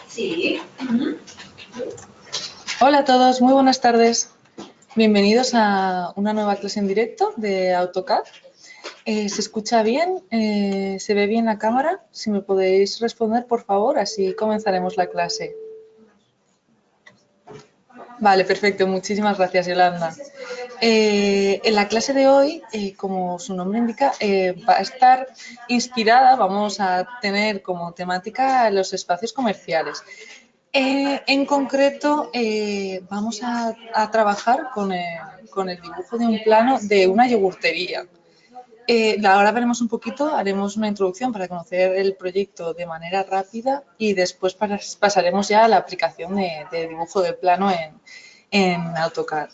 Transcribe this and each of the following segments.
Sí. Hola a todos, muy buenas tardes. Bienvenidos a una nueva clase en directo de AutoCAD. ¿Se escucha bien? ¿Se ve bien la cámara? Si me podéis responder, por favor, así comenzaremos la clase. Vale, perfecto. Muchísimas gracias, Yolanda. En la clase de hoy, como su nombre indica, va a estar inspirada, vamos a tener como temática los espacios comerciales. En concreto, vamos a trabajar con el dibujo de un plano de una yogurtería. Ahora veremos un poquito, haremos una introducción para conocer el proyecto de manera rápida y después pasaremos ya a la aplicación de dibujo de plano en AutoCAD.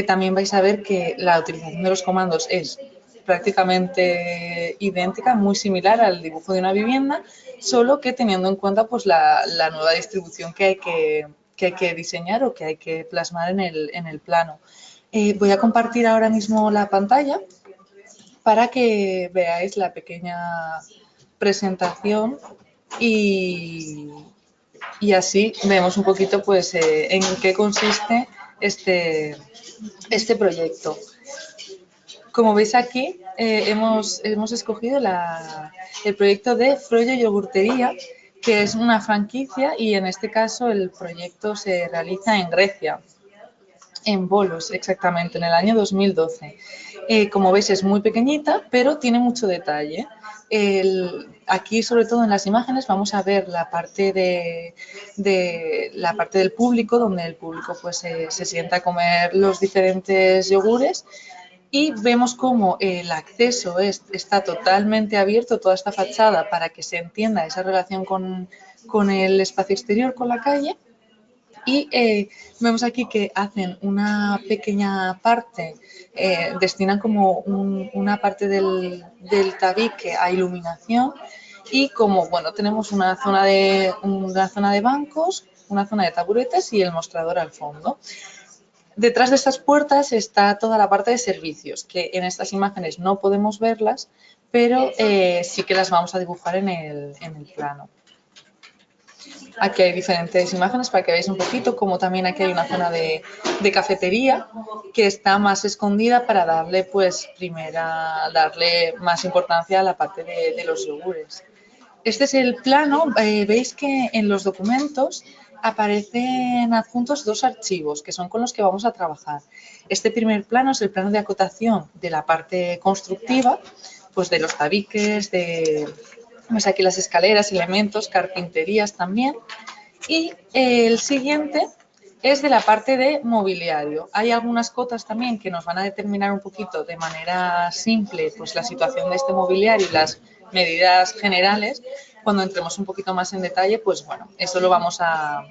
También vais a ver que la utilización de los comandos es prácticamente idéntica, muy similar al dibujo de una vivienda, solo que teniendo en cuenta pues, la nueva distribución que hay que diseñar o que hay que plasmar en el plano. Voy a compartir ahora mismo la pantalla para que veáis la pequeña presentación y así vemos un poquito pues, en qué consiste este proyecto. Como veis aquí, hemos escogido el proyecto de Froyo Yogurtería, que es una franquicia y en este caso el proyecto se realiza en Grecia, en Volos exactamente, en el año 2012. Como veis es muy pequeñita, pero tiene mucho detalle. Aquí, sobre todo en las imágenes, vamos a ver la parte la parte del público, donde el público pues, se sienta a comer los diferentes yogures. Y vemos cómo el acceso está totalmente abierto, toda esta fachada, para que se entienda esa relación con el espacio exterior, con la calle. Y vemos aquí que hacen una pequeña parte, destinan como una parte del tabique a iluminación y como, bueno, tenemos una zona de bancos, una zona de taburetes y el mostrador al fondo. Detrás de estas puertas está toda la parte de servicios, que en estas imágenes no podemos verlas, pero sí que las vamos a dibujar en el plano. Aquí hay diferentes imágenes para que veáis un poquito, como también aquí hay una zona de cafetería que está más escondida para darle, pues, darle más importancia a la parte de los yogures. Este es el plano. Veis que en los documentos aparecen adjuntos dos archivos que son con los que vamos a trabajar. Este primer plano es el plano de acotación de la parte constructiva, pues de los tabiques, pues aquí las escaleras, elementos, carpinterías también. Y el siguiente es de la parte de mobiliario. Hay algunas cotas también que nos van a determinar un poquito de manera simple pues la situación de este mobiliario y las medidas generales. Cuando entremos un poquito más en detalle, pues bueno, eso lo vamos a...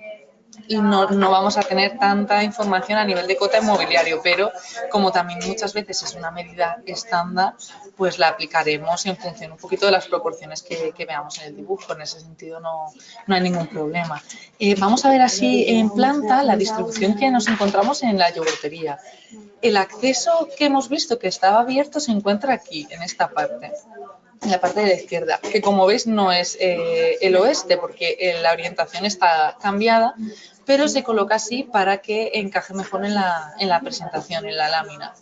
Y no vamos a tener tanta información a nivel de cota en mobiliario, pero como también muchas veces es una medida estándar, pues la aplicaremos en función un poquito de las proporciones que veamos en el dibujo. En ese sentido no hay ningún problema. Vamos a ver así en planta la distribución que nos encontramos en la yogurtería. El acceso que hemos visto que estaba abierto se encuentra aquí, en esta parte, en la parte de la izquierda, que como veis no es el oeste porque la orientación está cambiada, pero se coloca así para que encaje mejor en la presentación, en la lámina.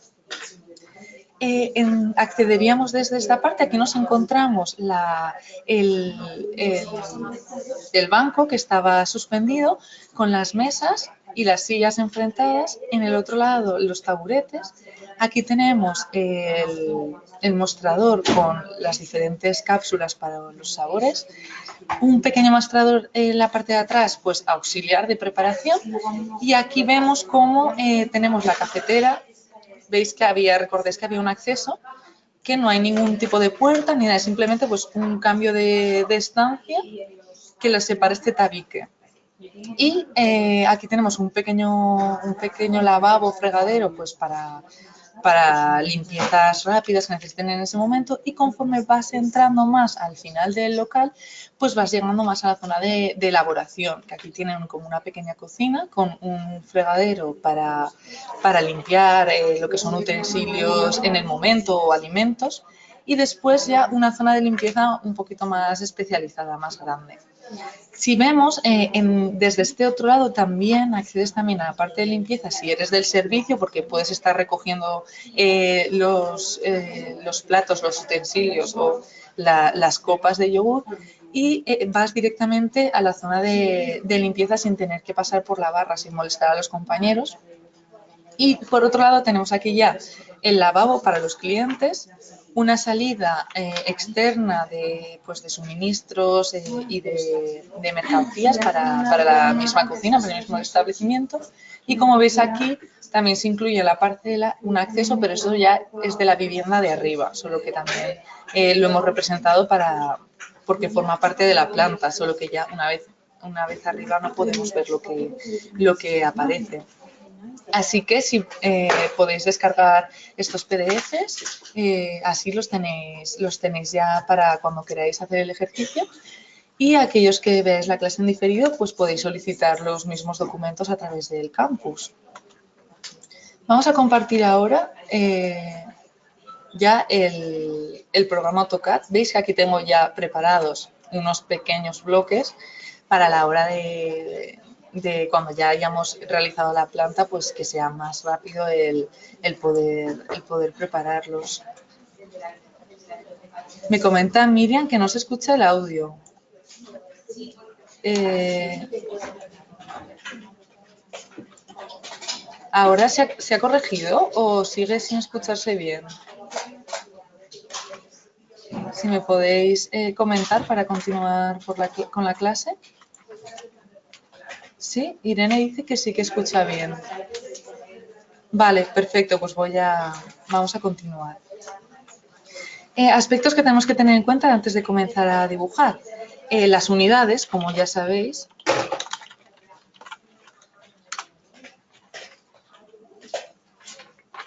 Accederíamos desde esta parte. Aquí nos encontramos el banco que estaba suspendido con las mesas y las sillas enfrentadas. En el otro lado los taburetes. Aquí tenemos el mostrador con las diferentes cápsulas para los sabores. Un pequeño mostrador en la parte de atrás, pues auxiliar de preparación. Y aquí vemos cómo tenemos la cafetera. Veis que recordáis que había un acceso, que no hay ningún tipo de puerta ni nada, simplemente pues un cambio de estancia que lo separa este tabique. Y aquí tenemos un pequeño lavabo, fregadero, pues para limpiezas rápidas que necesiten en ese momento, y conforme vas entrando más al final del local, pues vas llegando más a la zona de elaboración, que aquí tienen como una pequeña cocina con un fregadero para limpiar lo que son utensilios en el momento o alimentos, y después ya una zona de limpieza un poquito más especializada, más grande. Si vemos, desde este otro lado también accedes también a la parte de limpieza si eres del servicio, porque puedes estar recogiendo los platos, los utensilios o las copas de yogur y vas directamente a la zona de limpieza sin tener que pasar por la barra, sin molestar a los compañeros. Y por otro lado tenemos aquí ya el lavabo para los clientes, una salida externa de suministros y de mercancías para la misma cocina, para el mismo establecimiento. Y como veis aquí también se incluye en la parcela un acceso, pero eso ya es de la vivienda de arriba, solo que también lo hemos representado porque forma parte de la planta, solo que ya una vez arriba no podemos ver lo que aparece. Así que si podéis descargar estos PDFs, así los tenéis ya para cuando queráis hacer el ejercicio. Y aquellos que veáis la clase en diferido, pues podéis solicitar los mismos documentos a través del campus. Vamos a compartir ahora ya el programa AutoCAD. Veis que aquí tengo ya preparados unos pequeños bloques para la hora de cuando ya hayamos realizado la planta, pues que sea más rápido el poder prepararlos. Me comenta Miriam que no se escucha el audio. ¿Ahora se ha corregido o sigue sin escucharse bien? Si me podéis comentar para continuar con la clase. Sí, Irene dice que sí que escucha bien. Vale, perfecto, pues vamos a continuar. Aspectos que tenemos que tener en cuenta antes de comenzar a dibujar. Las unidades, como ya sabéis.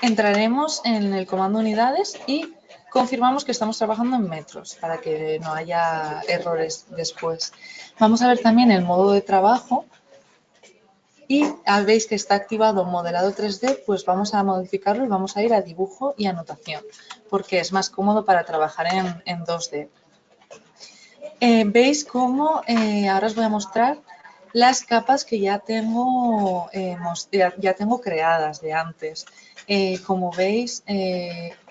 Entraremos en el comando unidades y confirmamos que estamos trabajando en metros para que no haya errores después. Vamos a ver también el modo de trabajo. Y veis que está activado modelado 3D, pues vamos a modificarlo y vamos a ir a dibujo y anotación, porque es más cómodo para trabajar en 2D. Veis cómo ahora os voy a mostrar las capas que ya tengo creadas de antes. Como veis,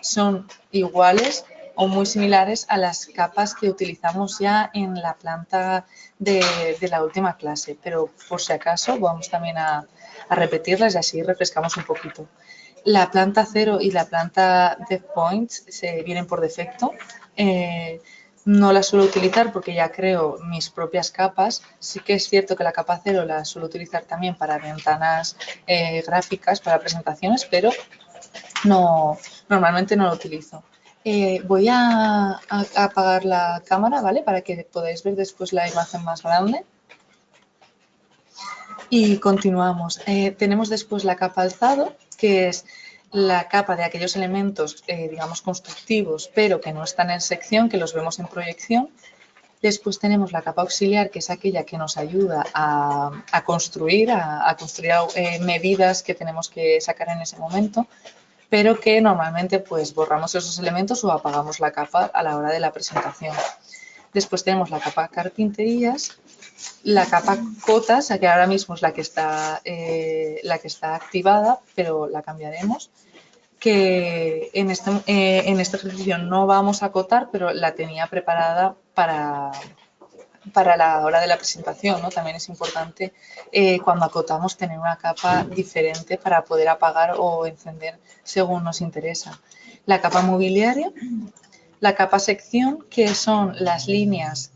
son iguales o muy similares a las capas que utilizamos ya en la planta de la última clase, pero por si acaso vamos también a repetirlas y así refrescamos un poquito. La planta 0 y la planta Dev Point se vienen por defecto. No las suelo utilizar porque ya creo mis propias capas. Sí que es cierto que la capa 0 la suelo utilizar también para ventanas gráficas, para presentaciones, pero normalmente no lo utilizo. Voy a apagar la cámara, ¿vale? Para que podáis ver después la imagen más grande. Y continuamos. Tenemos después la capa alzado, que es la capa de aquellos elementos, digamos, constructivos, pero que no están en sección, que los vemos en proyección. Después tenemos la capa auxiliar, que es aquella que nos ayuda a construir medidas que tenemos que sacar en ese momento, pero que normalmente pues borramos esos elementos o apagamos la capa a la hora de la presentación. Después tenemos la capa carpinterías, la capa cotas, que ahora mismo es la que está activada, pero la cambiaremos, que en este ejercicio no vamos a acotar, pero la tenía preparada para la hora de la presentación, ¿no? También es importante cuando acotamos tener una capa diferente para poder apagar o encender según nos interesa. La capa mobiliaria, la capa sección, que son las líneas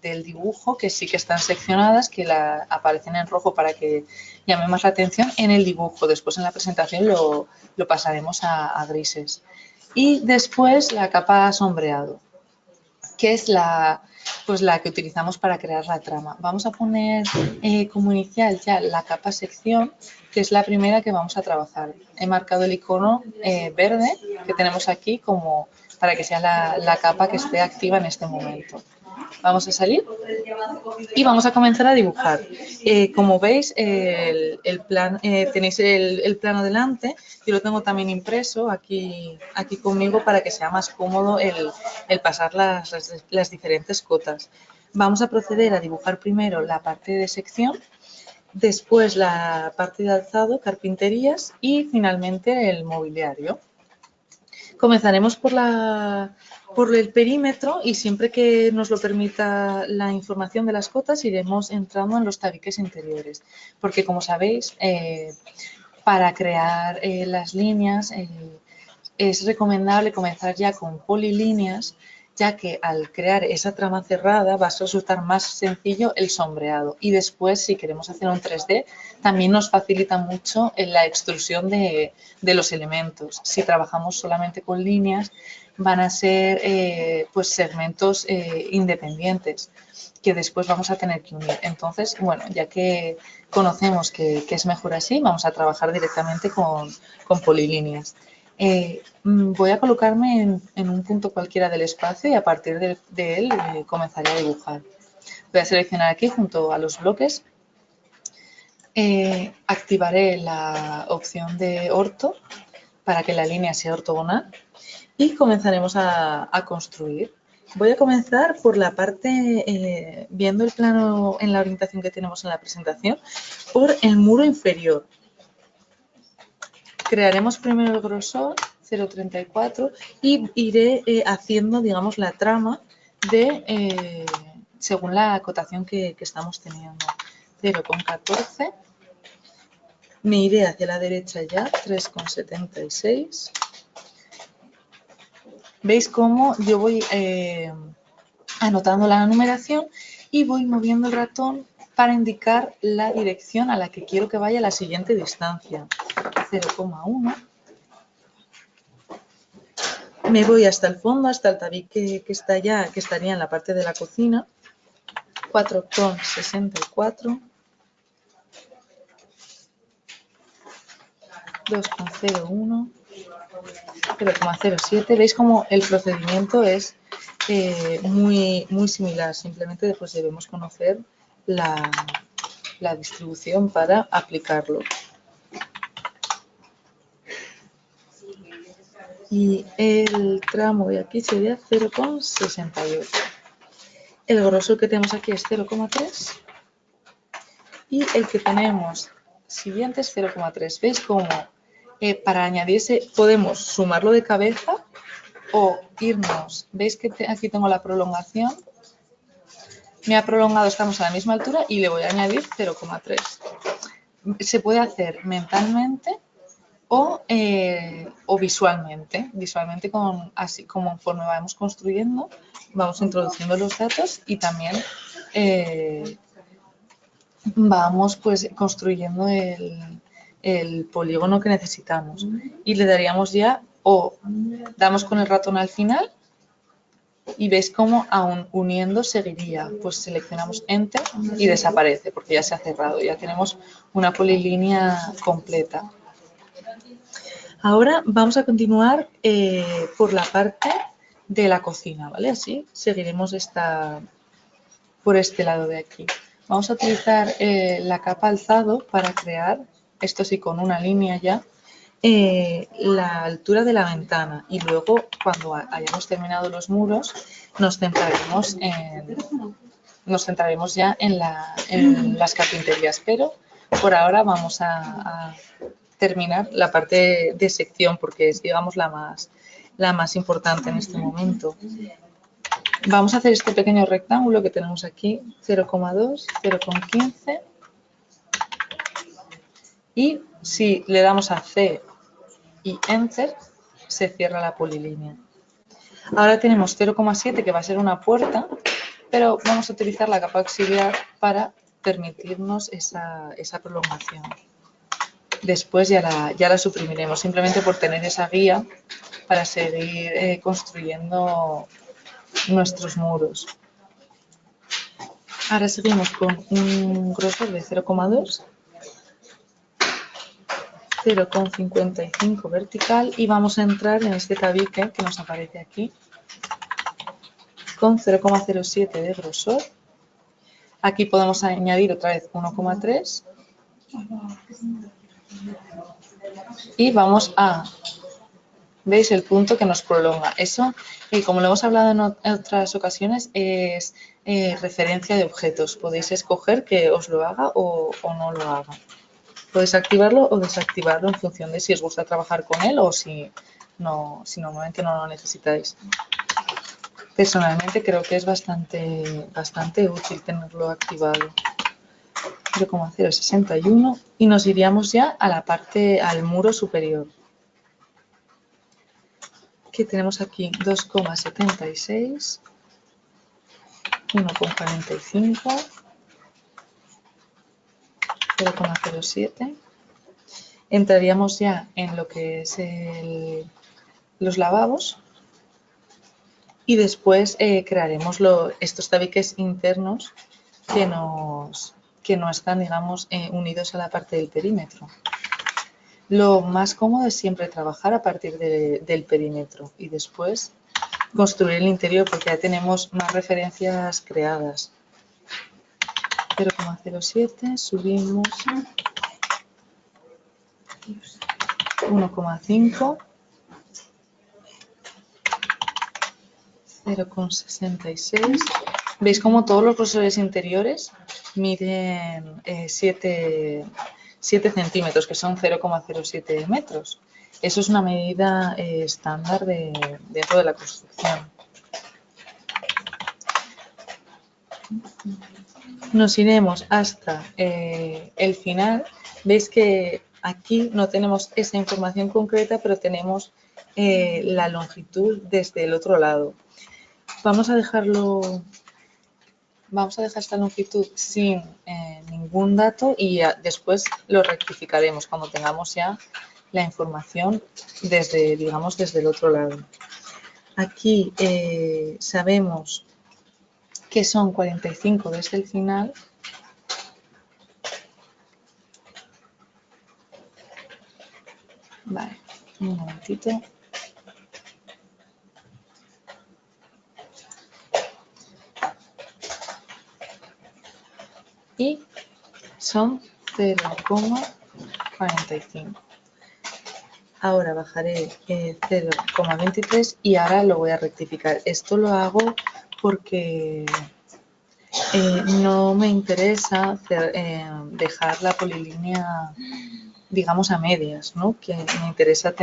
del dibujo que sí que están seccionadas, que aparecen en rojo para que llame más la atención en el dibujo. Después en la presentación lo pasaremos a grises. Y después la capa sombreado, que es la que utilizamos para crear la trama. Vamos a poner como inicial ya la capa sección, que es la primera que vamos a trabajar. He marcado el icono verde que tenemos aquí como para que sea la capa que esté activa en este momento. Vamos a salir y vamos a comenzar a dibujar. Como veis, tenéis el plano delante. Yo lo tengo también impreso aquí conmigo para que sea más cómodo el pasar las diferentes cotas. Vamos a proceder a dibujar primero la parte de sección, después la parte de alzado, carpinterías y finalmente el mobiliario. Comenzaremos por el perímetro y siempre que nos lo permita la información de las cotas iremos entrando en los tabiques interiores, porque como sabéis, para crear las líneas es recomendable comenzar ya con polilíneas, ya que al crear esa trama cerrada va a resultar más sencillo el sombreado. Y después, si queremos hacer un 3D, también nos facilita mucho la extrusión de los elementos. Si trabajamos solamente con líneas, van a ser pues segmentos independientes que después vamos a tener que unir. Entonces, bueno, ya que conocemos que es mejor así, vamos a trabajar directamente con polilíneas. Voy a colocarme en un punto cualquiera del espacio y a partir de él comenzaré a dibujar. Voy a seleccionar aquí junto a los bloques, activaré la opción de orto para que la línea sea ortogonal y comenzaremos a construir. Voy a comenzar por la parte, viendo el plano en la orientación que tenemos en la presentación, por el muro inferior. Crearemos primero el grosor, 0,34, y iré haciendo, digamos, la trama según la acotación que estamos teniendo. 0,14. Me iré hacia la derecha ya, 3,76. ¿Veis cómo yo voy anotando la numeración y voy moviendo el ratón para indicar la dirección a la que quiero que vaya la siguiente distancia? 0,1. Me voy hasta el fondo, hasta el tabique que está allá, que estaría en la parte de la cocina. 4,64. 2,01. 0,07. Veis cómo el procedimiento es muy similar. Simplemente después debemos conocer la distribución para aplicarlo. Y el tramo de aquí sería 0,68. El grosor que tenemos aquí es 0,3 y el que tenemos siguiente es 0,3. ¿Veis cómo para añadirse podemos sumarlo de cabeza o irnos? ¿Veis que aquí tengo la prolongación? Me ha prolongado, estamos a la misma altura y le voy a añadir 0,3. Se puede hacer mentalmente o visualmente. Visualmente, así como conforme vamos construyendo, vamos introduciendo los datos y también vamos pues construyendo el polígono que necesitamos. Y le daríamos ya, o damos con el ratón al final y veis cómo aún uniendo seguiría. Pues seleccionamos Enter y desaparece porque ya se ha cerrado. Ya tenemos una polilínea completa. Ahora vamos a continuar por la parte de la cocina, ¿vale? Así seguiremos por este lado de aquí. Vamos a utilizar la capa alzado para crear, esto sí con una línea ya, la altura de la ventana y luego cuando hayamos terminado los muros nos centraremos ya en las carpinterías, pero por ahora vamos a terminar la parte de sección porque es, digamos, la más importante en este momento. Vamos a hacer este pequeño rectángulo que tenemos aquí, 0,2, 0,15 y si le damos a C y Enter se cierra la polilínea. Ahora tenemos 0,7 que va a ser una puerta, pero vamos a utilizar la capa auxiliar para permitirnos esa prolongación. Después ya la suprimiremos, simplemente por tener esa guía para seguir construyendo nuestros muros. Ahora seguimos con un grosor de 0,2 0,55 vertical y vamos a entrar en este tabique que nos aparece aquí con 0,07 de grosor. Aquí podemos añadir otra vez 1,3 y vamos a, ¿veis el punto que nos prolonga? Eso, como lo hemos hablado en otras ocasiones, es referencia de objetos. Podéis escoger que os lo haga o no lo haga. Podéis activarlo o desactivarlo en función de si os gusta trabajar con él o si normalmente no lo necesitáis. Personalmente creo que es bastante útil tenerlo activado. 0,061 y nos iríamos ya a la parte, al muro superior. Que tenemos aquí 2,76, 1,45, 0,07. Entraríamos ya en lo que es los lavabos y después crearemos estos tabiques internos que no están, digamos, unidos a la parte del perímetro. Lo más cómodo es siempre trabajar a partir del perímetro y después construir el interior porque ya tenemos más referencias creadas. 0,07, subimos 1,5, 0,66. ¿Veis cómo todos los grosores interiores miden 7 centímetros, que son 0,07 metros? Eso es una medida estándar dentro de la construcción. Nos iremos hasta el final. Veis que aquí no tenemos esa información concreta, pero tenemos la longitud desde el otro lado. Vamos a dejar esta longitud sin ningún dato y después lo rectificaremos cuando tengamos ya la información desde el otro lado. Aquí sabemos que son 45 desde el final. Vale, un momentito. Y son 0,45. Ahora bajaré 0,23 y ahora lo voy a rectificar. Esto lo hago porque no me interesa dejar la polilínea, digamos, a medias, ¿no? Que me interesa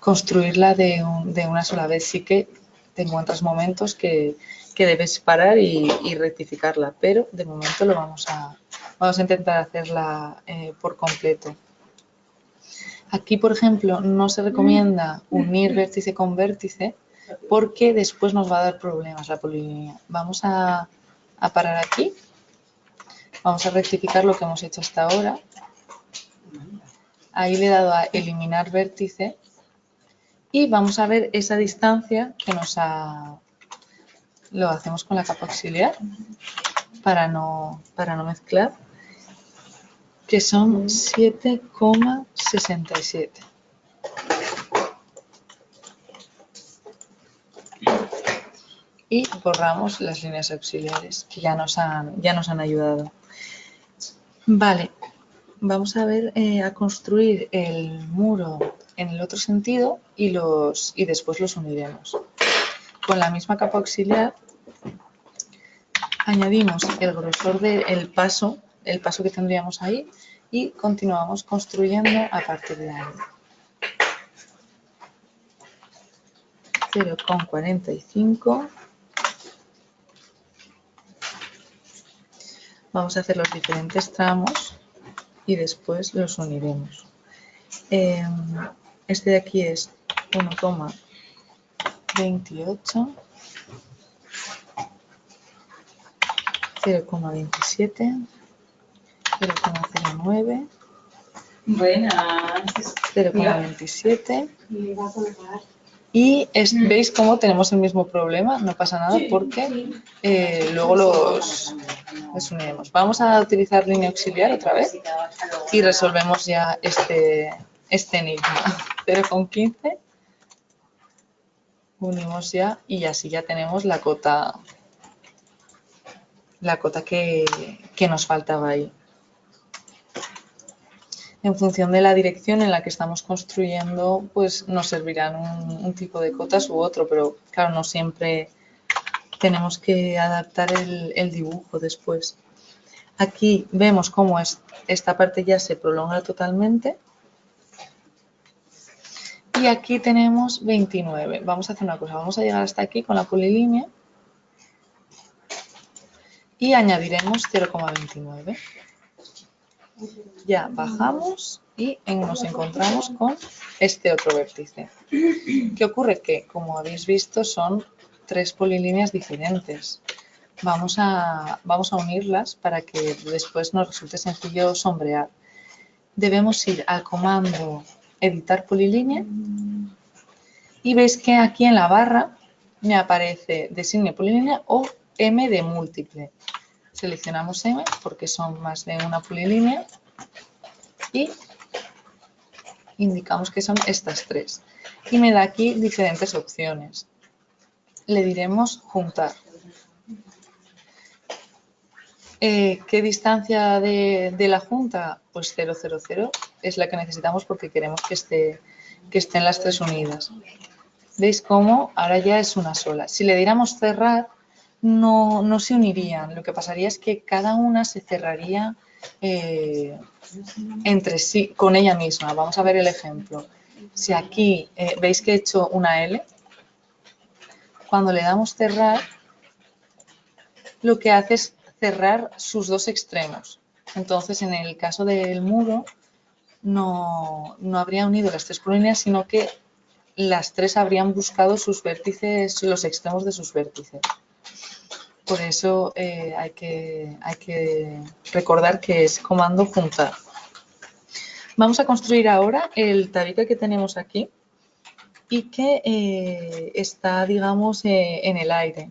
construirla de una sola vez. Sí que te encuentras momentos que debes parar y rectificarla, pero de momento vamos a intentar hacerla por completo. Aquí, por ejemplo, no se recomienda unir vértice con vértice porque después nos va a dar problemas la polilínea. Vamos a parar aquí. Vamos a rectificar lo que hemos hecho hasta ahora. Ahí le he dado a eliminar vértice y vamos a ver esa distancia que nos ha... Lo hacemos con la capa auxiliar para no mezclar, que son 7,67. Y borramos las líneas auxiliares que ya nos han ayudado. Vale, vamos a ver a construir el muro en el otro sentido y después los uniremos. Con la misma capa auxiliar añadimos el grosor del paso, el paso que tendríamos ahí y continuamos construyendo a partir de ahí. 0,45. Vamos a hacer los diferentes tramos y después los uniremos. Este de aquí es 1,28, 0,27, 0,09, Buenas. 0,27, Y veis cómo tenemos el mismo problema, no pasa nada porque luego los uniremos. Vamos a utilizar línea auxiliar otra vez y resolvemos ya este enigma. 0,15, unimos ya y así ya tenemos la cota que nos faltaba ahí. En función de la dirección en la que estamos construyendo, pues nos servirán un tipo de cotas u otro, pero claro, no siempre tenemos que adaptar el dibujo después. Aquí vemos cómo esta parte ya se prolonga totalmente. Y aquí tenemos 29. Vamos a hacer una cosa, vamos a llegar hasta aquí con la polilínea y añadiremos 0,29. Ya bajamos y nos encontramos con este otro vértice. ¿Qué ocurre? Que, como habéis visto, son 3 polilíneas diferentes. Vamos a unirlas para que después nos resulte sencillo sombrear. Debemos ir al comando editar polilínea y veis que aquí en la barra me aparece designe polilínea o M de múltiple. Seleccionamos M porque son más de una polilínea y indicamos que son estas 3. Y me da aquí diferentes opciones. Le diremos juntar. ¿Qué distancia de la junta? Pues 0,00 es la que necesitamos porque queremos que estén las 3 unidas. ¿Veis cómo? Ahora ya es una sola. Si le diéramos cerrar, no se unirían. Lo que pasaría es que cada una se cerraría entre sí, con ella misma. Vamos a ver el ejemplo. Si aquí veis que he hecho una L, cuando le damos cerrar, lo que hace es cerrar sus dos extremos. Entonces, en el caso del muro, no habría unido las 3 polilíneas, sino que las 3 habrían buscado sus vértices, los extremos de sus vértices. Por eso hay que recordar que es comando juntar. Vamos a construir ahora el tabique que tenemos aquí y que está, digamos, en el aire.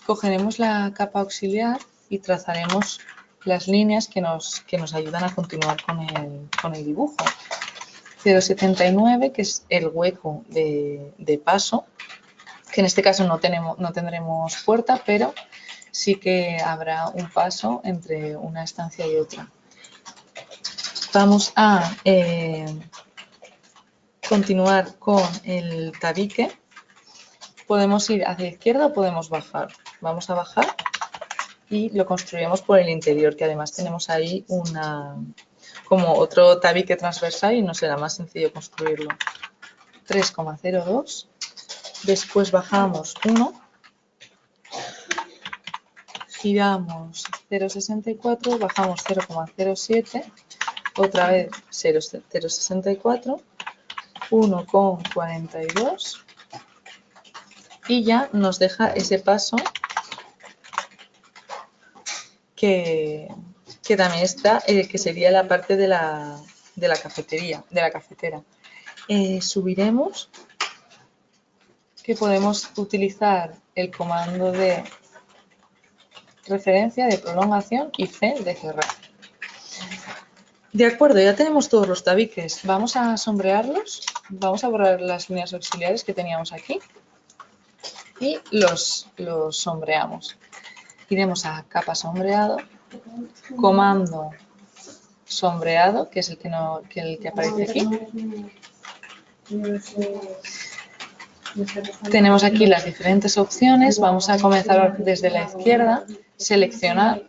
Cogeremos la capa auxiliar y trazaremos las líneas que nos ayudan a continuar con el dibujo. 0,79, que es el hueco de paso, que en este caso no tendremos puerta, pero sí que habrá un paso entre una estancia y otra. Vamos a continuar con el tabique. Podemos ir hacia la izquierda o podemos bajar. Vamos a bajar y lo construiremos por el interior, que además tenemos ahí como otro tabique transversal y nos será más sencillo construirlo. 3,02. Después bajamos 1. Giramos 0,64, bajamos 0,07, otra vez 0,64, 1,42 y ya nos deja ese paso que también está, que sería la parte de la cafetera. Subiremos, que podemos utilizar el comando de referencia, de prolongación y C de cerrar. De acuerdo, ya tenemos todos los tabiques. Vamos a sombrearlos, vamos a borrar las líneas auxiliares que teníamos aquí y los sombreamos. Iremos a capa sombreado, comando sombreado, que es el que aparece aquí. Tenemos aquí las diferentes opciones. Vamos a comenzar desde la izquierda, seleccionar,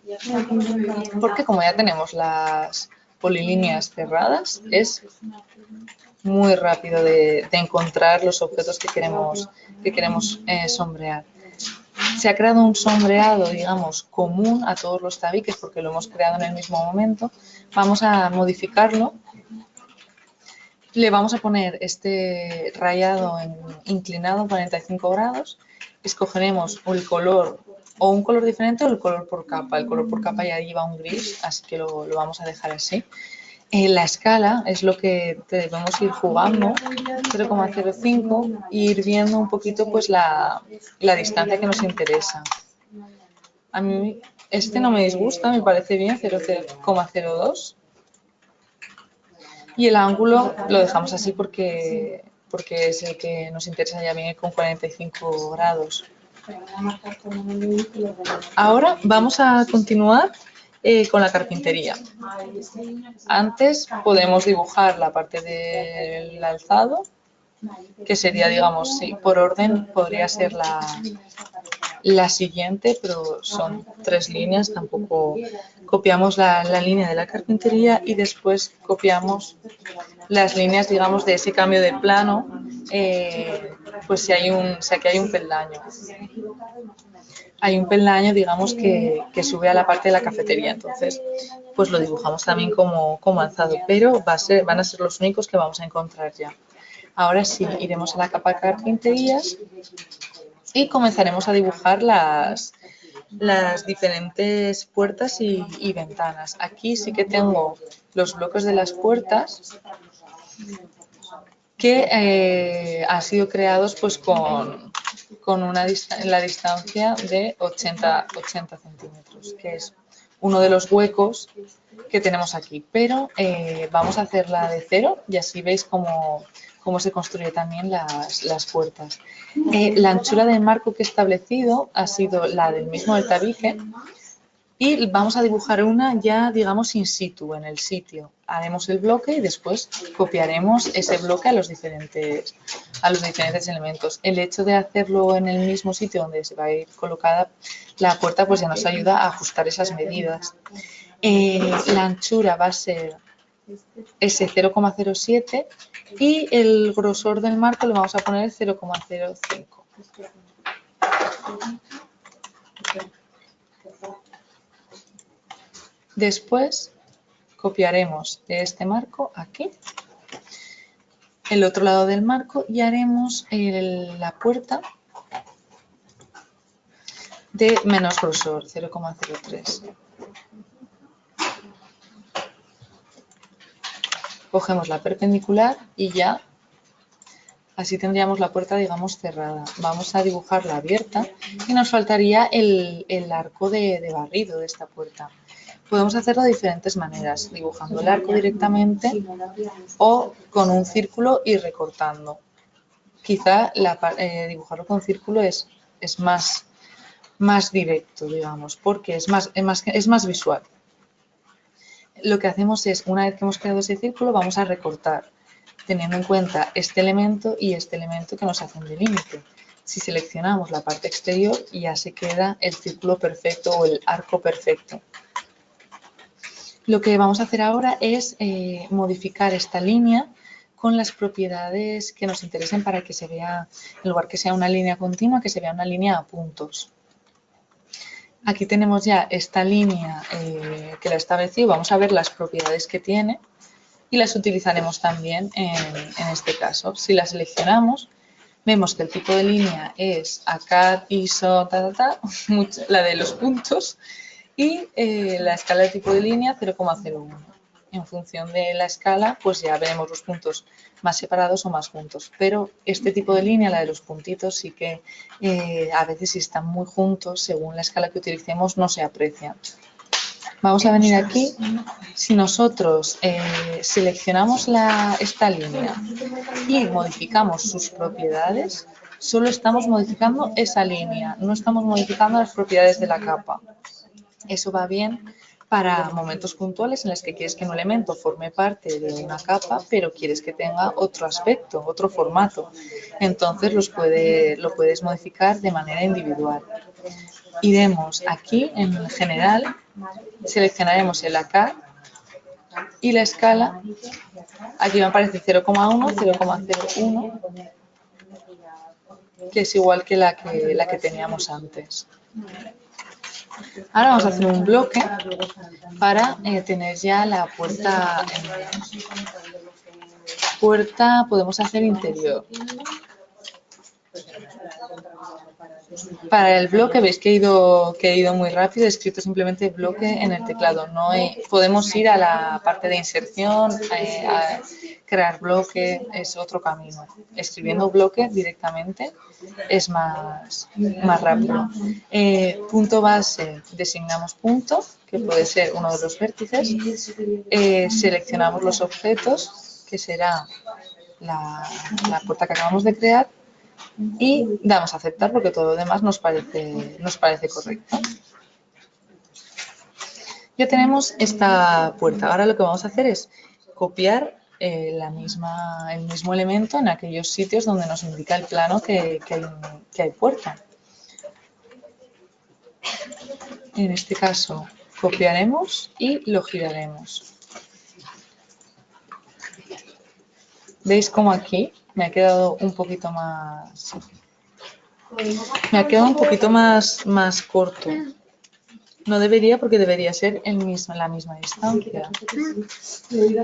porque como ya tenemos las polilíneas cerradas, es muy rápido de encontrar los objetos que queremos sombrear. Se ha creado un sombreado, digamos, común a todos los tabiques porque lo hemos creado en el mismo momento. Vamos a modificarlo. Le vamos a poner este rayado inclinado en 45 grados. Escogeremos el color o un color diferente o el color por capa. El color por capa ya lleva un gris, así que lo vamos a dejar así. La escala es lo que debemos ir jugando, 0,05, e ir viendo un poquito pues la distancia que nos interesa. A mí este no me disgusta, me parece bien, 0,02. Y el ángulo lo dejamos así porque es el que nos interesa, ya viene con 45 grados. Ahora vamos a continuar con la carpintería. Antes podemos dibujar la parte del alzado, que sería, digamos, sí, por orden podría ser la siguiente, pero son 3 líneas, tampoco copiamos la línea de la carpintería y después copiamos las líneas, digamos, de ese cambio de plano, pues si aquí hay un peldaño. Hay un peldaño, digamos, que sube a la parte de la cafetería, entonces pues lo dibujamos también como alzado, pero van a ser los únicos que vamos a encontrar ya. Ahora sí, iremos a la capa de carpinterías y comenzaremos a dibujar las diferentes puertas y ventanas. Aquí sí que tengo los bloques de las puertas que han sido creados pues con la distancia de 80 centímetros, que es uno de los huecos que tenemos aquí. Pero vamos a hacerla de cero y así veis cómo se construye también las puertas. La anchura del marco que he establecido ha sido la del mismo del tabique y vamos a dibujar una ya, digamos, in situ, en el sitio. Haremos el bloque y después copiaremos ese bloque a los diferentes elementos. El hecho de hacerlo en el mismo sitio donde se va a ir colocada la puerta, pues ya nos ayuda a ajustar esas medidas. La anchura va a ser ese 0,07 y el grosor del marco le vamos a poner 0,05. Después copiaremos de este marco aquí el otro lado del marco y haremos la puerta de menos grosor, 0,03. Cogemos la perpendicular y ya así tendríamos la puerta, digamos, cerrada. Vamos a dibujarla abierta y nos faltaría el arco de barrido de esta puerta. Podemos hacerlo de diferentes maneras, dibujando el arco directamente o con un círculo y recortando. Quizá dibujarlo con círculo es más directo, digamos, porque es más visual. Lo que hacemos es, una vez que hemos creado ese círculo, vamos a recortar, teniendo en cuenta este elemento y este elemento que nos hacen de límite. Si seleccionamos la parte exterior, ya se queda el círculo perfecto o el arco perfecto. Lo que vamos a hacer ahora es modificar esta línea con las propiedades que nos interesen para que se vea, en lugar que sea una línea continua, que se vea una línea a puntos. Aquí tenemos ya esta línea que la he establecido. Vamos a ver las propiedades que tiene y las utilizaremos también en este caso. Si la seleccionamos, vemos que el tipo de línea es ACAD, ISO, la de los puntos, y la escala de tipo de línea 0,01. En función de la escala, pues ya veremos los puntos más separados o más juntos. Pero este tipo de línea, la de los puntitos, sí que a veces si están muy juntos, según la escala que utilicemos, no se aprecian. Vamos a venir aquí. Si nosotros seleccionamos esta línea y modificamos sus propiedades, solo estamos modificando esa línea, no estamos modificando las propiedades de la capa. Eso va bien para momentos puntuales en los que quieres que un elemento forme parte de una capa, pero quieres que tenga otro aspecto, otro formato. Entonces lo puedes modificar de manera individual. Iremos aquí en general, seleccionaremos el ACAD y la escala. Aquí me aparece 0,1, 0,01, que es igual que la que teníamos antes. Ahora vamos a hacer un bloque para tener ya la puerta. Podemos hacer interior. Para el bloque veis que he ido muy rápido, he escrito simplemente bloque en el teclado. Podemos ir a la parte de inserción, a crear bloque, es otro camino. Escribiendo bloque directamente es más rápido. Punto base, designamos punto, que puede ser uno de los vértices. Seleccionamos los objetos, que será la puerta que acabamos de crear, y damos a aceptar porque todo lo demás nos parece correcto. Ya tenemos esta puerta. Ahora lo que vamos a hacer es copiar el mismo elemento en aquellos sitios donde nos indica el plano que hay puerta. En este caso copiaremos y lo giraremos. ¿Veis cómo aquí me ha quedado un poquito más... más corto? No debería, porque debería ser la misma distancia.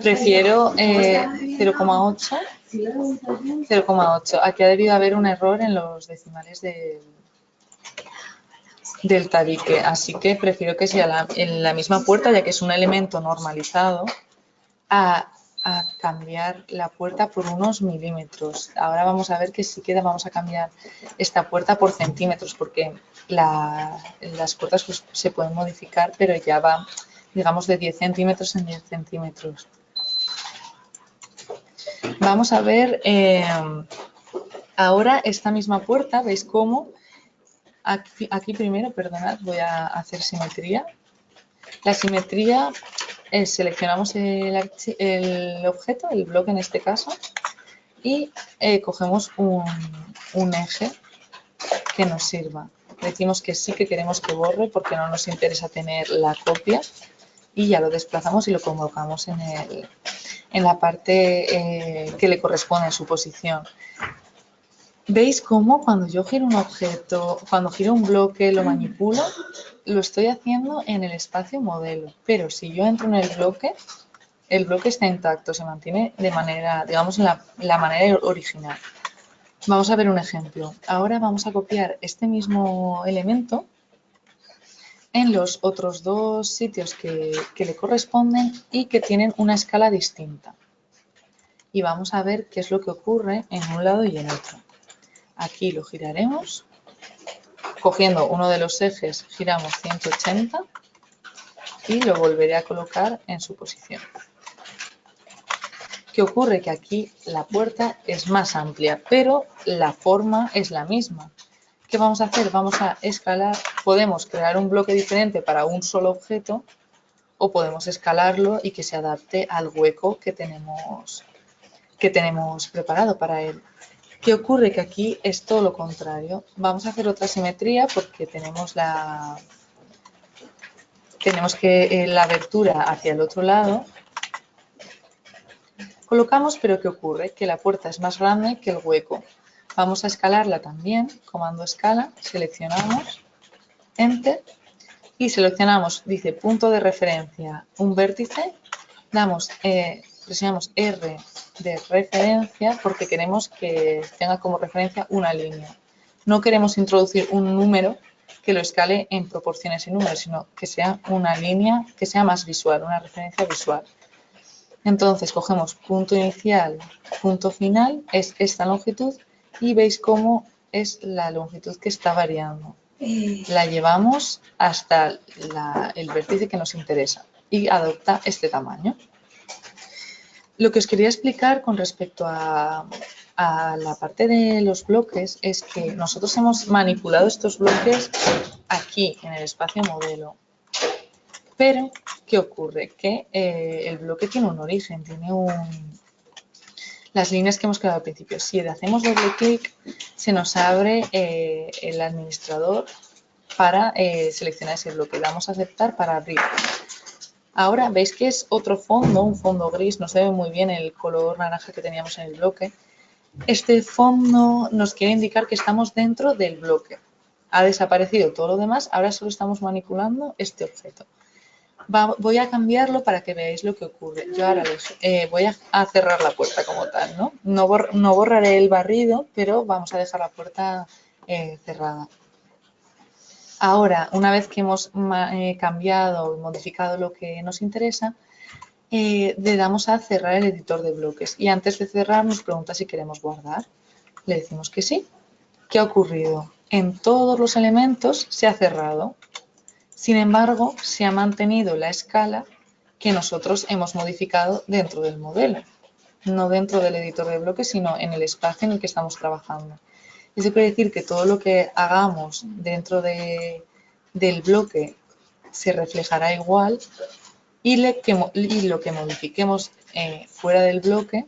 Prefiero 0,8. 0,8. Aquí ha debido haber un error en los decimales del tabique, así que prefiero que sea en la misma puerta, ya que es un elemento normalizado, a cambiar la puerta por unos milímetros. Ahora vamos a ver que sí que vamos a cambiar esta puerta por centímetros, porque las puertas pues, se pueden modificar, pero ya va, digamos, de 10 centímetros en 10 centímetros. Vamos a ver ahora esta misma puerta, ¿veis cómo? Aquí primero, perdonad, voy a hacer simetría. La simetría es seleccionamos el objeto, el bloque en este caso, y cogemos un eje que nos sirva. Decimos que sí que queremos que borre porque no nos interesa tener la copia y ya lo desplazamos y lo colocamos en la parte que le corresponde en su posición. ¿Veis cómo cuando yo giro un objeto, cuando giro un bloque, lo manipulo? Lo estoy haciendo en el espacio modelo, pero si yo entro en el bloque está intacto, se mantiene de manera, digamos, la manera original. Vamos a ver un ejemplo. Ahora vamos a copiar este mismo elemento en los otros dos sitios que le corresponden y que tienen una escala distinta. Y vamos a ver qué es lo que ocurre en un lado y en otro. Aquí lo giraremos. Cogiendo uno de los ejes, giramos 180 y lo volveré a colocar en su posición. ¿Qué ocurre? Que aquí la puerta es más amplia, pero la forma es la misma. ¿Qué vamos a hacer? Vamos a escalar. Podemos crear un bloque diferente para un solo objeto o podemos escalarlo y que se adapte al hueco que tenemos preparado para él. ¿Qué ocurre? Que aquí es todo lo contrario. Vamos a hacer otra simetría porque tenemos la abertura hacia el otro lado. Colocamos, pero ¿qué ocurre? Que la puerta es más grande que el hueco. Vamos a escalarla también, comando escala, seleccionamos, enter, y seleccionamos, dice punto de referencia, un vértice, presionamos R de referencia porque queremos que tenga como referencia una línea. No queremos introducir un número que lo escale en proporciones y números, sino que sea una línea que sea más visual, una referencia visual. Entonces cogemos punto inicial, punto final, es esta longitud y veis cómo es la longitud que está variando. La llevamos hasta el vértice que nos interesa y adopta este tamaño. Lo que os quería explicar con respecto a la parte de los bloques es que nosotros hemos manipulado estos bloques aquí en el espacio modelo. Pero, ¿qué ocurre? Que el bloque tiene un origen, tiene las líneas que hemos creado al principio. Si le hacemos doble clic, se nos abre el administrador para seleccionar ese bloque. Le damos a aceptar para abrir. Ahora veis que es otro fondo, un fondo gris, no se ve muy bien el color naranja que teníamos en el bloque. Este fondo nos quiere indicar que estamos dentro del bloque. Ha desaparecido todo lo demás, ahora solo estamos manipulando este objeto. Voy a cambiarlo para que veáis lo que ocurre. Yo ahora voy a cerrar la puerta como tal, ¿no? No borraré el barrido, pero vamos a dejar la puerta cerrada. Ahora, una vez que hemos cambiado y modificado lo que nos interesa, le damos a cerrar el editor de bloques y antes de cerrar nos pregunta si queremos guardar. Le decimos que sí. ¿Qué ha ocurrido? En todos los elementos se ha cerrado. Sin embargo, se ha mantenido la escala que nosotros hemos modificado dentro del modelo. No dentro del editor de bloques, sino en el espacio en el que estamos trabajando. Eso quiere decir que todo lo que hagamos dentro del bloque se reflejará igual y lo que modifiquemos fuera del bloque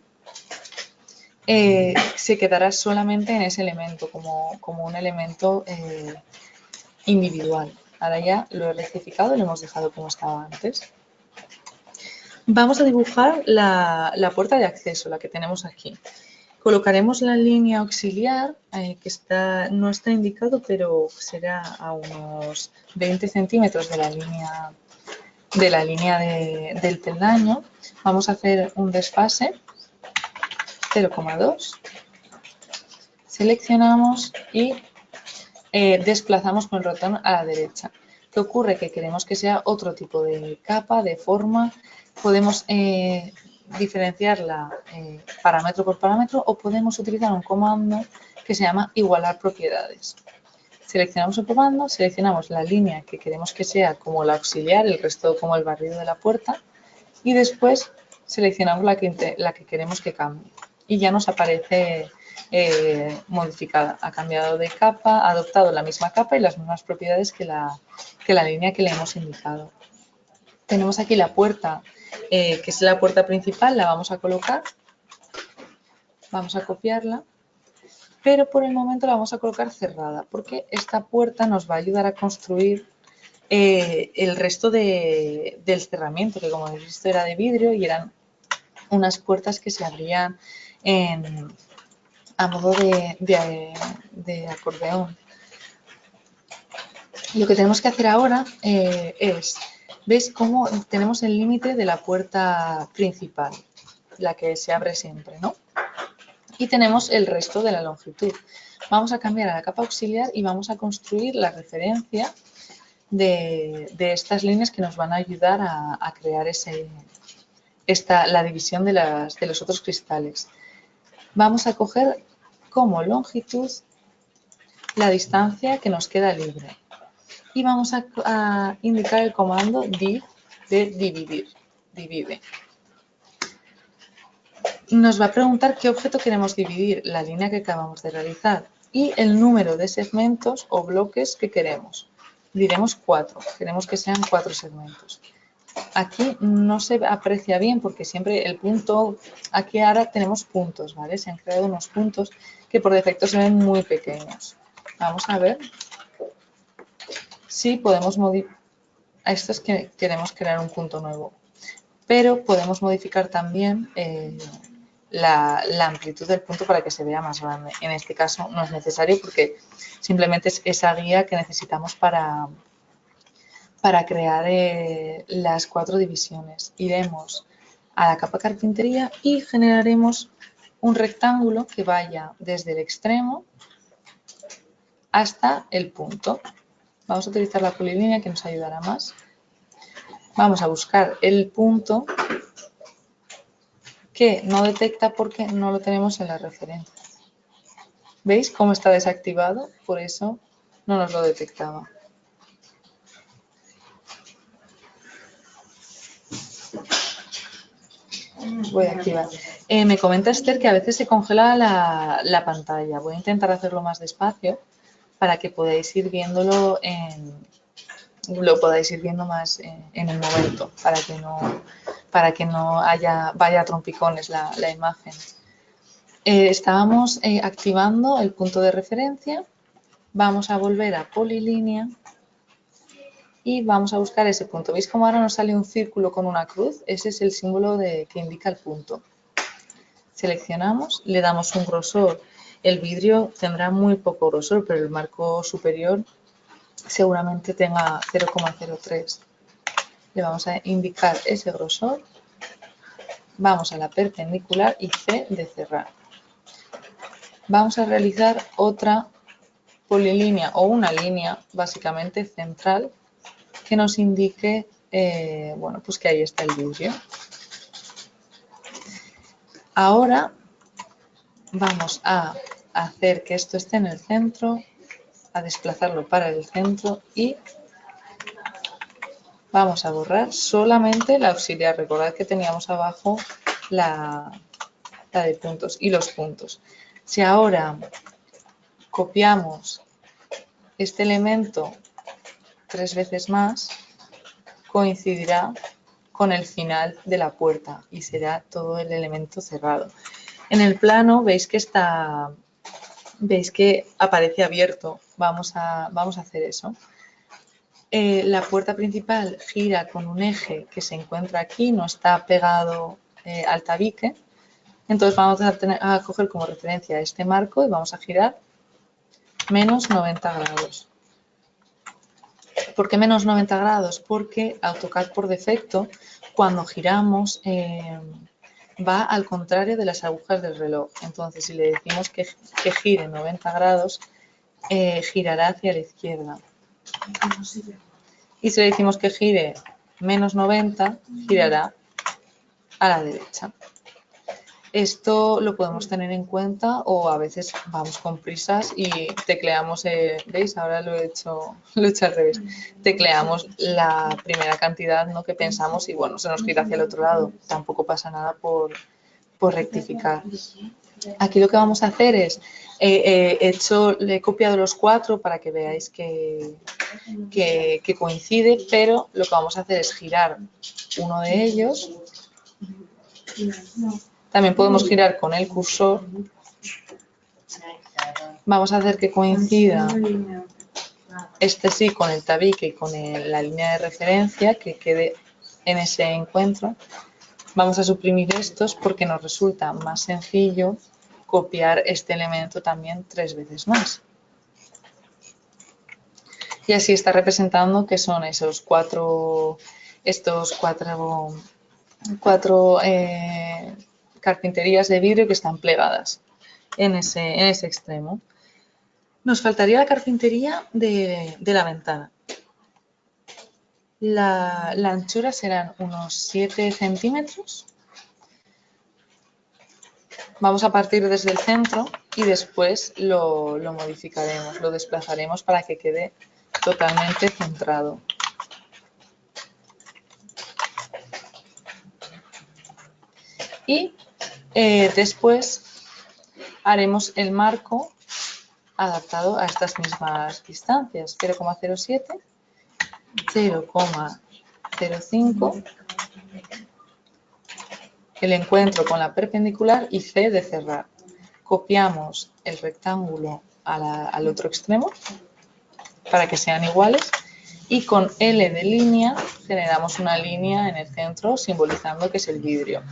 se quedará solamente en ese elemento, como un elemento individual. Ahora ya lo he rectificado y lo hemos dejado como estaba antes. Vamos a dibujar la puerta de acceso, la que tenemos aquí. Colocaremos la línea auxiliar, que no está indicado, pero será a unos 20 centímetros de la línea del peldaño. Vamos a hacer un desfase 0,2. Seleccionamos y desplazamos con el ratón a la derecha. ¿Qué ocurre? Que queremos que sea otro tipo de capa, de forma. Podemos diferenciarla parámetro por parámetro o podemos utilizar un comando que se llama igualar propiedades. Seleccionamos el comando, seleccionamos la línea que queremos que sea como la auxiliar, el resto como el barrido de la puerta y después seleccionamos la que queremos que cambie y ya nos aparece modificada. Ha cambiado de capa, ha adoptado la misma capa y las mismas propiedades que la línea que le hemos indicado. Tenemos aquí la puerta, que es la puerta principal, la vamos a colocar, vamos a copiarla, pero por el momento la vamos a colocar cerrada, porque esta puerta nos va a ayudar a construir el resto del cerramiento, que como habéis visto era de vidrio y eran unas puertas que se abrían a modo de acordeón. Lo que tenemos que hacer ahora es, ¿veis cómo tenemos el límite de la puerta principal, la que se abre siempre, ¿no? Y tenemos el resto de la longitud. Vamos a cambiar a la capa auxiliar y vamos a construir la referencia de estas líneas que nos van a ayudar a crear la división de los otros cristales. Vamos a coger como longitud la distancia que nos queda libre y vamos a indicar el comando div de dividir, divide. Nos va a preguntar qué objeto queremos dividir, la línea que acabamos de realizar y el número de segmentos o bloques que queremos. Diremos 4, queremos que sean 4 segmentos. Aquí no se aprecia bien porque siempre el punto, aquí ahora tenemos puntos, ¿vale? Se han creado unos puntos que por defecto se ven muy pequeños. Vamos a ver si podemos modificar. A esto es que queremos crear un punto nuevo, pero podemos modificar también la amplitud del punto para que se vea más grande. En este caso no es necesario porque simplemente es esa guía que necesitamos para crear las 4 divisiones. Iremos a la capa carpintería y generaremos un rectángulo que vaya desde el extremo hasta el punto. Vamos a utilizar la polilínea que nos ayudará más. Vamos a buscar el punto que no detecta porque no lo tenemos en la referencia. ¿Veis cómo está desactivado? Por eso no nos lo detectaba. Voy a activar. Me comenta Esther que a veces se congela la pantalla. Voy a intentar hacerlo más despacio para que podáis ir viéndolo más en el momento, para que no vaya a trompicones la imagen. Estábamos activando el punto de referencia. Vamos a volver a polilínea y vamos a buscar ese punto. ¿Veis cómo ahora nos sale un círculo con una cruz? Ese es el símbolo que indica el punto. Seleccionamos, le damos un grosor. El vidrio tendrá muy poco grosor, pero el marco superior seguramente tenga 0,03. Le vamos a indicar ese grosor. Vamos a la perpendicular y C de cerrar. Vamos a realizar otra polilínea o una línea básicamente central que nos indique bueno, pues que ahí está el vidrio. Ahora vamos a hacer que esto esté en el centro, a desplazarlo para el centro y vamos a borrar solamente la auxiliar. Recordad que teníamos abajo la de puntos y los puntos. Si ahora copiamos este elemento 3 veces más, coincidirá con el final de la puerta y será todo el elemento cerrado. En el plano veis que aparece abierto. Vamos a hacer eso. La puerta principal gira con un eje que se encuentra aquí, no está pegado al tabique. Entonces vamos a coger como referencia este marco y vamos a girar menos 90 grados. ¿Por qué menos 90 grados? Porque AutoCAD por defecto, cuando giramos, va al contrario de las agujas del reloj. Entonces, si le decimos que gire 90 grados, girará hacia la izquierda. Y si le decimos que gire menos 90, girará a la derecha. Esto lo podemos tener en cuenta o a veces vamos con prisas y tecleamos, ¿veis? Ahora lo he hecho al revés. Tecleamos la primera cantidad, ¿no?, que pensamos y bueno, se nos gira hacia el otro lado. Tampoco pasa nada por rectificar. Aquí lo que vamos a hacer es, le he copiado los 4 para que veáis que coincide, pero lo que vamos a hacer es girar uno de ellos. También podemos girar con el cursor. Vamos a hacer que coincida este sí con el tabique y con la línea de referencia, que quede en ese encuentro. Vamos a suprimir estos porque nos resulta más sencillo copiar este elemento también 3 veces más. Y así está representando que son esos cuatro carpinterías de vidrio que están plegadas en ese extremo. Nos faltaría la carpintería de la ventana. La anchura serán unos 7 centímetros. Vamos a partir desde el centro y después lo modificaremos, lo desplazaremos para que quede totalmente centrado. Y después haremos el marco adaptado a estas mismas distancias, 0,07, 0,05, el encuentro con la perpendicular y C de cerrar. Copiamos el rectángulo al otro extremo para que sean iguales y con L de línea generamos una línea en el centro simbolizando que es el vidrio.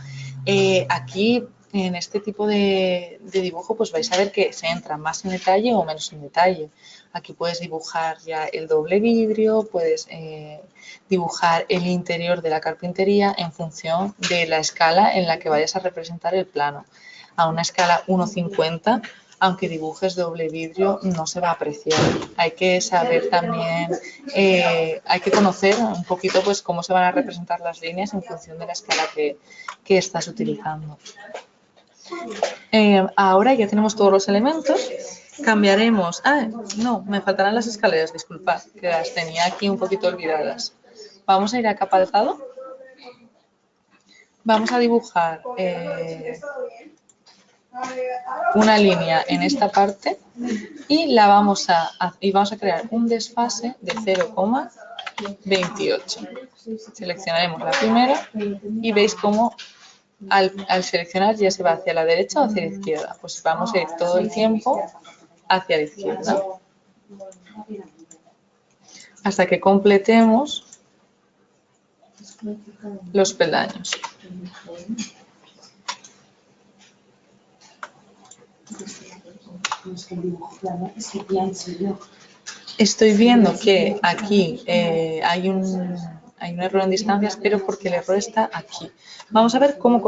Aquí en este tipo de dibujo pues vais a ver que se entra más en detalle o menos en detalle. Aquí puedes dibujar ya el doble vidrio, puedes dibujar el interior de la carpintería en función de la escala en la que vayas a representar el plano. A una escala 1:50, aunque dibujes doble vidrio, no se va a apreciar. Hay que saber también, hay que conocer un poquito pues cómo se van a representar las líneas en función de la escala que estás utilizando. Ahora ya tenemos todos los elementos. Cambiaremos. No, me faltarán las escaleras, disculpad, que las tenía aquí un poquito olvidadas. Vamos a ir a capalzado. Vamos a dibujar una línea en esta parte y vamos a crear un desfase de 0,28. Seleccionaremos la primera y veis cómo al seleccionar ya se va hacia la derecha o hacia la izquierda. Pues vamos a ir todo el tiempo hacia la izquierda hasta que completemos los peldaños. Estoy viendo que aquí hay hay un error en distancias, pero porque el error está aquí. Vamos a ver cómo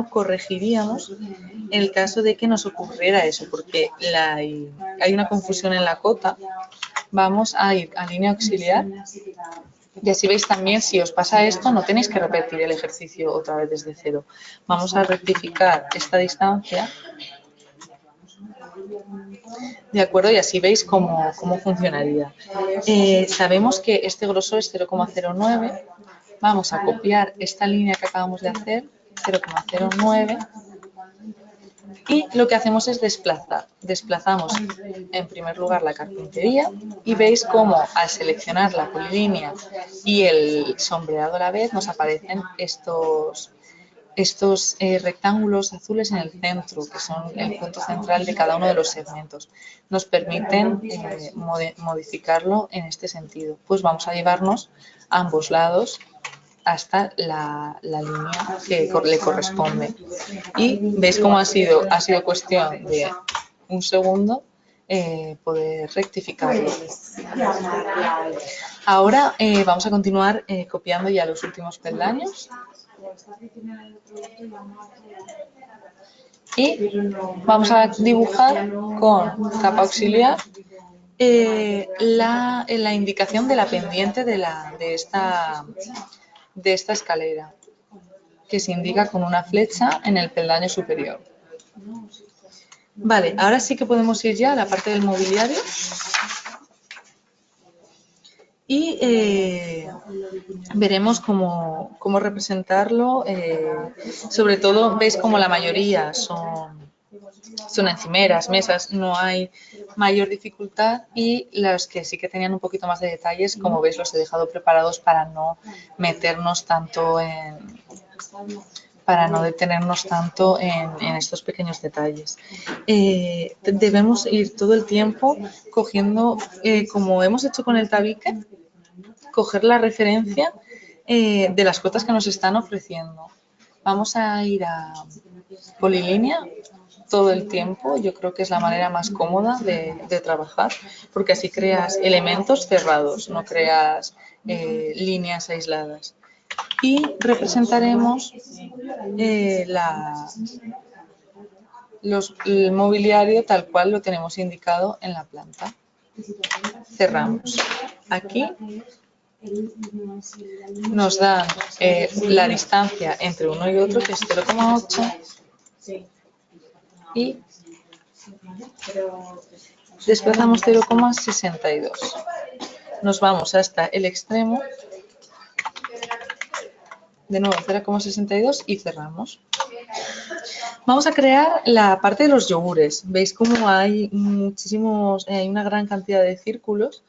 corregiríamos el caso de que nos ocurriera eso, porque hay una confusión en la cota. Vamos a ir a línea auxiliar y así veis también, si os pasa esto, no tenéis que repetir el ejercicio otra vez desde cero. Vamos a rectificar esta distancia, ¿de acuerdo? Y así veis cómo funcionaría. Sabemos que este grosor es 0,09. Vamos a copiar esta línea que acabamos de hacer, 0,09. Y lo que hacemos es desplazar. Desplazamos en primer lugar la carpintería y veis cómo al seleccionar la polilínea y el sombreado a la vez nos aparecen estos rectángulos azules en el centro, que son el punto central de cada uno de los segmentos. Nos permiten modificarlo en este sentido. Pues vamos a llevarnos a ambos lados hasta la línea que le corresponde. Y veis cómo ha sido cuestión de un segundo poder rectificarlo. Ahora vamos a continuar copiando ya los últimos peldaños. Y vamos a dibujar con capa auxiliar la indicación de la pendiente de esta escalera, que se indica con una flecha en el peldaño superior. Vale, ahora sí que podemos ir ya a la parte del mobiliario. Y veremos cómo representarlo. Sobre todo, veis como la mayoría son encimeras, mesas, no hay mayor dificultad, y los que sí que tenían un poquito más de detalles, como veis, los he dejado preparados para no meternos tanto para no detenernos tanto en estos pequeños detalles. Debemos ir todo el tiempo cogiendo, como hemos hecho con el tabique, coger la referencia de las cotas que nos están ofreciendo. Vamos a ir a polilínea todo el tiempo. Yo creo que es la manera más cómoda de trabajar, porque así creas elementos cerrados, no creas líneas aisladas. Y representaremos el mobiliario tal cual lo tenemos indicado en la planta. Cerramos. Aquí nos dan la distancia entre uno y otro, que es 0,8, y desplazamos 0,62. Nos vamos hasta el extremo, de nuevo 0,62, y cerramos. Vamos a crear la parte de los yogures. Veis cómo hay hay una gran cantidad de círculos,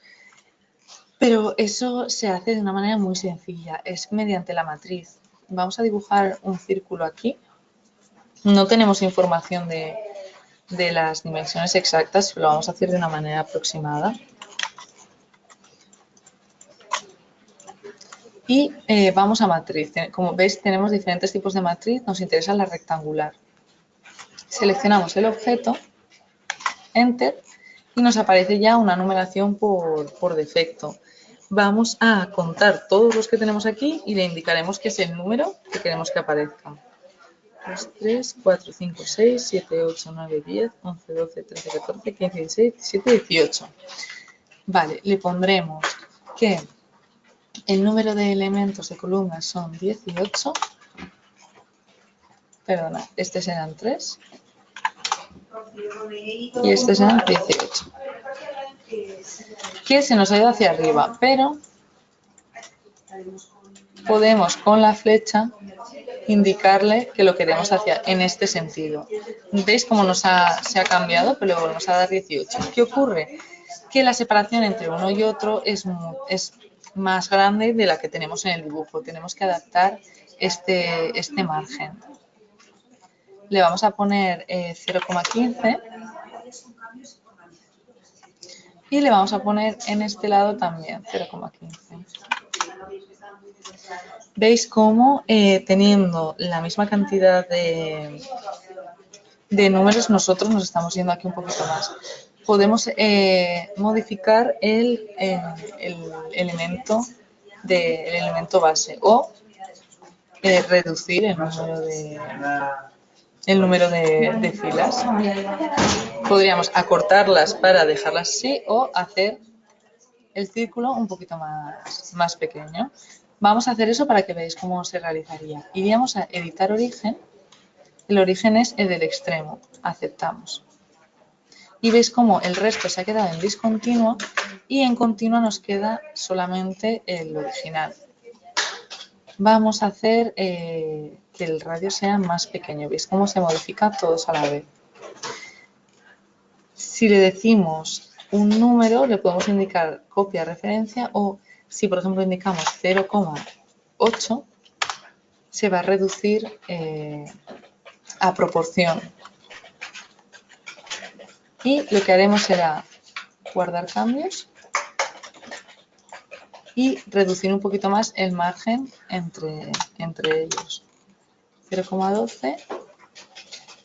pero eso se hace de una manera muy sencilla, es mediante la matriz. Vamos a dibujar un círculo aquí. No tenemos información de las dimensiones exactas, lo vamos a hacer de una manera aproximada. Y vamos a matriz. Como veis, tenemos diferentes tipos de matriz, nos interesa la rectangular. Seleccionamos el objeto, Enter, y nos aparece ya una numeración por defecto. Vamos a contar todos los que tenemos aquí y le indicaremos que es el número que queremos que aparezca. 2, 3, 4, 5, 6, 7, 8, 9, 10, 11, 12, 13, 14, 15, 16, 17, 18. Vale, le pondremos que el número de elementos de columnas son 18. Perdona, estos eran 3. Y estos eran 18. Que se nos ha ido hacia arriba, pero podemos con la flecha indicarle que lo queremos en este sentido. ¿Veis cómo se ha cambiado? Pero le volvemos a dar 18. ¿Qué ocurre? Que la separación entre uno y otro es más grande de la que tenemos en el dibujo. Tenemos que adaptar este margen. Le vamos a poner 0,15 y le vamos a poner en este lado también 0,15. Veis cómo teniendo la misma cantidad de números, nosotros nos estamos yendo aquí un poquito más. Podemos modificar el elemento del elemento base o reducir el número de filas. Podríamos acortarlas para dejarlas así o hacer el círculo un poquito más pequeño. Vamos a hacer eso para que veáis cómo se realizaría. Iríamos a editar origen. El origen es el del extremo. Aceptamos. Y veis cómo el resto se ha quedado en discontinuo y en continua nos queda solamente el original. Vamos a hacer que el radio sea más pequeño. ¿Veis cómo se modifica todos a la vez? Si le decimos un número, le podemos indicar copia referencia o si, por ejemplo, indicamos 0,8, se va a reducir a proporción. Y lo que haremos será guardar cambios y reducir un poquito más el margen entre ellos. 0,12,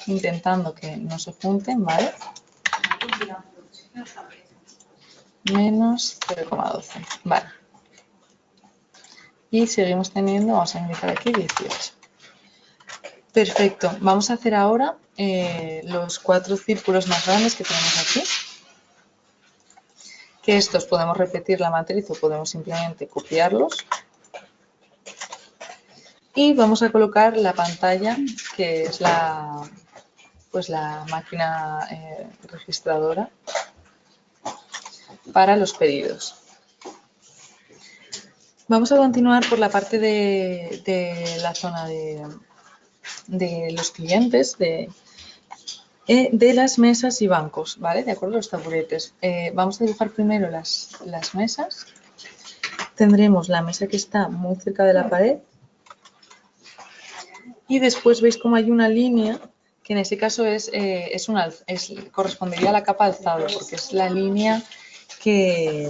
intentando que no se junten, ¿vale? Menos 0,12, vale. Y seguimos teniendo, vamos a indicar aquí 18. Perfecto, vamos a hacer ahora los 4 círculos más grandes que tenemos aquí. Que estos podemos repetir la matriz o podemos simplemente copiarlos. Y vamos a colocar la pantalla, que es la máquina registradora para los pedidos. Vamos a continuar por la parte de la zona de los clientes, de las mesas y bancos, ¿vale? De acuerdo, los taburetes. Vamos a dibujar primero las mesas. Tendremos la mesa que está muy cerca de la pared. Y después veis cómo hay una línea, que en ese caso correspondería a la capa alzado, porque es la línea que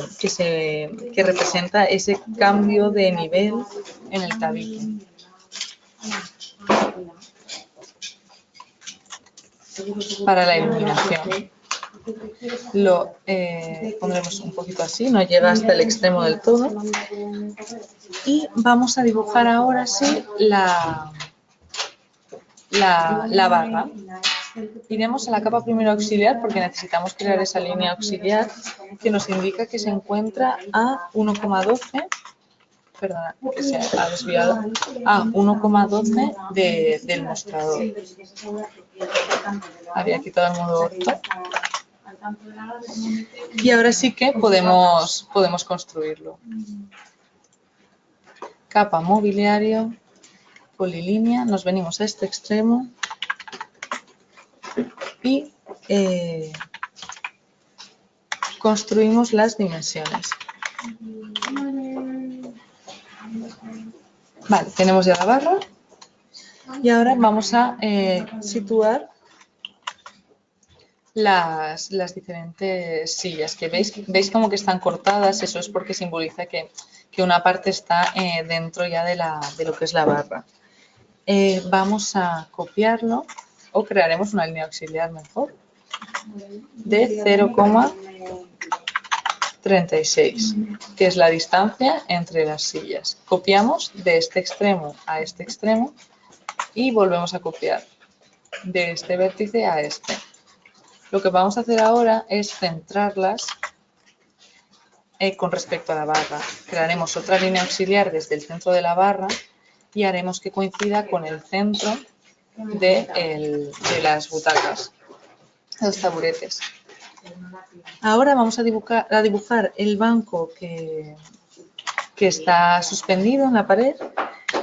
representa ese cambio de nivel en el tabique. Para la iluminación. Lo pondremos un poquito así, no llega hasta el extremo del todo. Y vamos a dibujar ahora sí la barra. Iremos a la capa primero auxiliar porque necesitamos crear esa línea auxiliar que nos indica que se encuentra a 1,12, perdona, que se ha desviado, a 1,12 del mostrador. Había quitado el modo orto. Y ahora sí que podemos construirlo. Capa mobiliario, polilínea, nos venimos a este extremo y construimos las dimensiones. Vale, tenemos ya la barra y ahora vamos a situar las diferentes sillas, que veis como que están cortadas. Eso es porque simboliza que una parte está dentro ya de lo que es la barra. Vamos a copiarlo o crearemos una línea auxiliar mejor de 0,36, que es la distancia entre las sillas. Copiamos de este extremo a este extremo y volvemos a copiar de este vértice a este. Lo que vamos a hacer ahora es centrarlas con respecto a la barra. Crearemos otra línea auxiliar desde el centro de la barra y haremos que coincida con el centro de las butacas, los taburetes. Ahora vamos a dibujar el banco que está suspendido en la pared.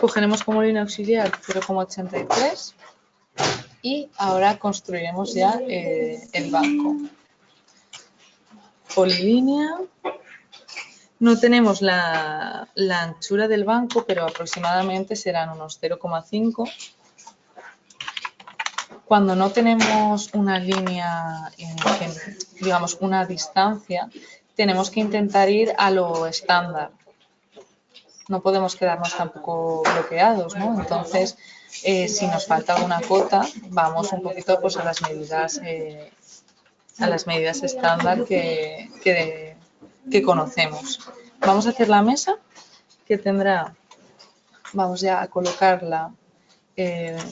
Cogeremos como línea auxiliar 0,83 y ahora construiremos ya el banco. Polilínea. No tenemos la anchura del banco, pero aproximadamente serán unos 0,5. Cuando no tenemos una línea, digamos una distancia, tenemos que intentar ir a lo estándar. No podemos quedarnos tampoco bloqueados, ¿no? Entonces, si nos falta alguna cota, vamos un poquito pues, a las medidas estándar que conocemos. Vamos a hacer la mesa que tendrá, vamos ya a colocarla,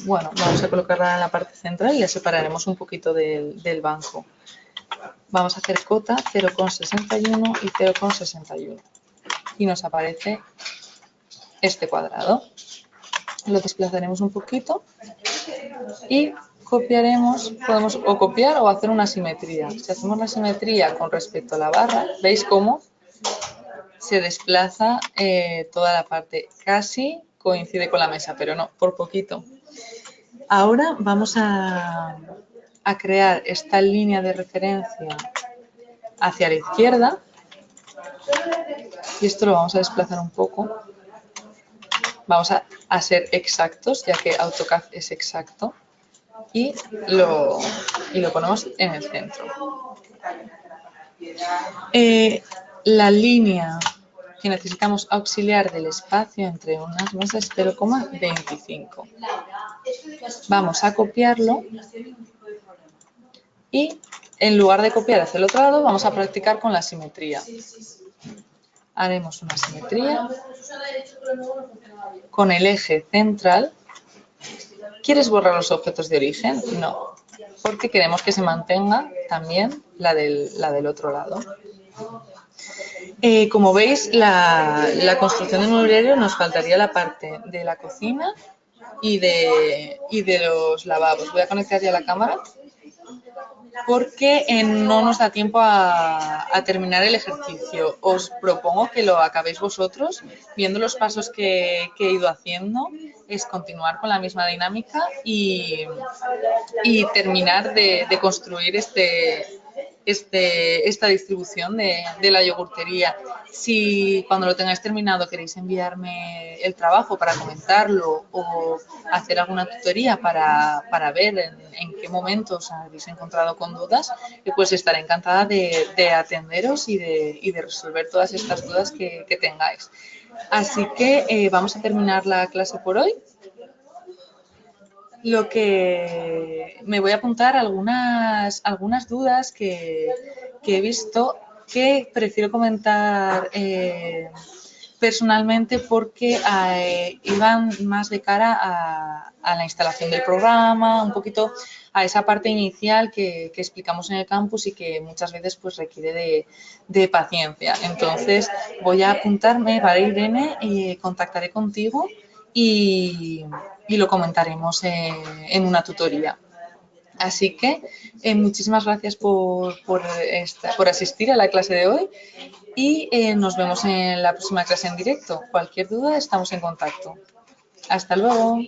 vamos a colocarla en la parte central y la separaremos un poquito del banco. Vamos a hacer cota 0,61 y 0,61 y nos aparece este cuadrado. Lo desplazaremos un poquito y copiaremos, podemos o copiar o hacer una simetría. Si hacemos la simetría con respecto a la barra, ¿veis cómo se desplaza toda la parte? Casi coincide con la mesa, pero no, por poquito. Ahora vamos a crear esta línea de referencia hacia la izquierda y esto lo vamos a desplazar un poco. Vamos a ser exactos, ya que AutoCAD es exacto, y lo ponemos en el centro. La línea que necesitamos auxiliar del espacio entre unas mesas es 0,25. Vamos a copiarlo y en lugar de copiar hacia el otro lado vamos a practicar con la simetría. Haremos una simetría con el eje central. ¿Quieres borrar los objetos de origen? No, porque queremos que se mantenga también la del otro lado. Como veis, la construcción del mobiliario nos faltaría la parte de la cocina y de los lavabos. Voy a conectar ya la cámara porque no nos da tiempo a terminar el ejercicio. Os propongo que lo acabéis vosotros viendo los pasos que he ido haciendo. Es continuar con la misma dinámica y terminar de construir esta distribución de la yogurtería. Si cuando lo tengáis terminado queréis enviarme el trabajo para comentarlo o hacer alguna tutoría para ver en qué momentos habéis encontrado con dudas, pues estaré encantada de atenderos y de resolver todas estas dudas que tengáis. Así que vamos a terminar la clase por hoy. Lo que me voy a apuntar algunas dudas que he visto que prefiero comentar personalmente porque iban más de cara a la instalación del programa, un poquito a esa parte inicial que explicamos en el campus y que muchas veces pues requiere de paciencia. Entonces voy a apuntarme, ¿vale, Irene? Y contactaré contigo y lo comentaremos en una tutoría. Así que muchísimas gracias por asistir a la clase de hoy y nos vemos en la próxima clase en directo. Cualquier duda, estamos en contacto. Hasta luego.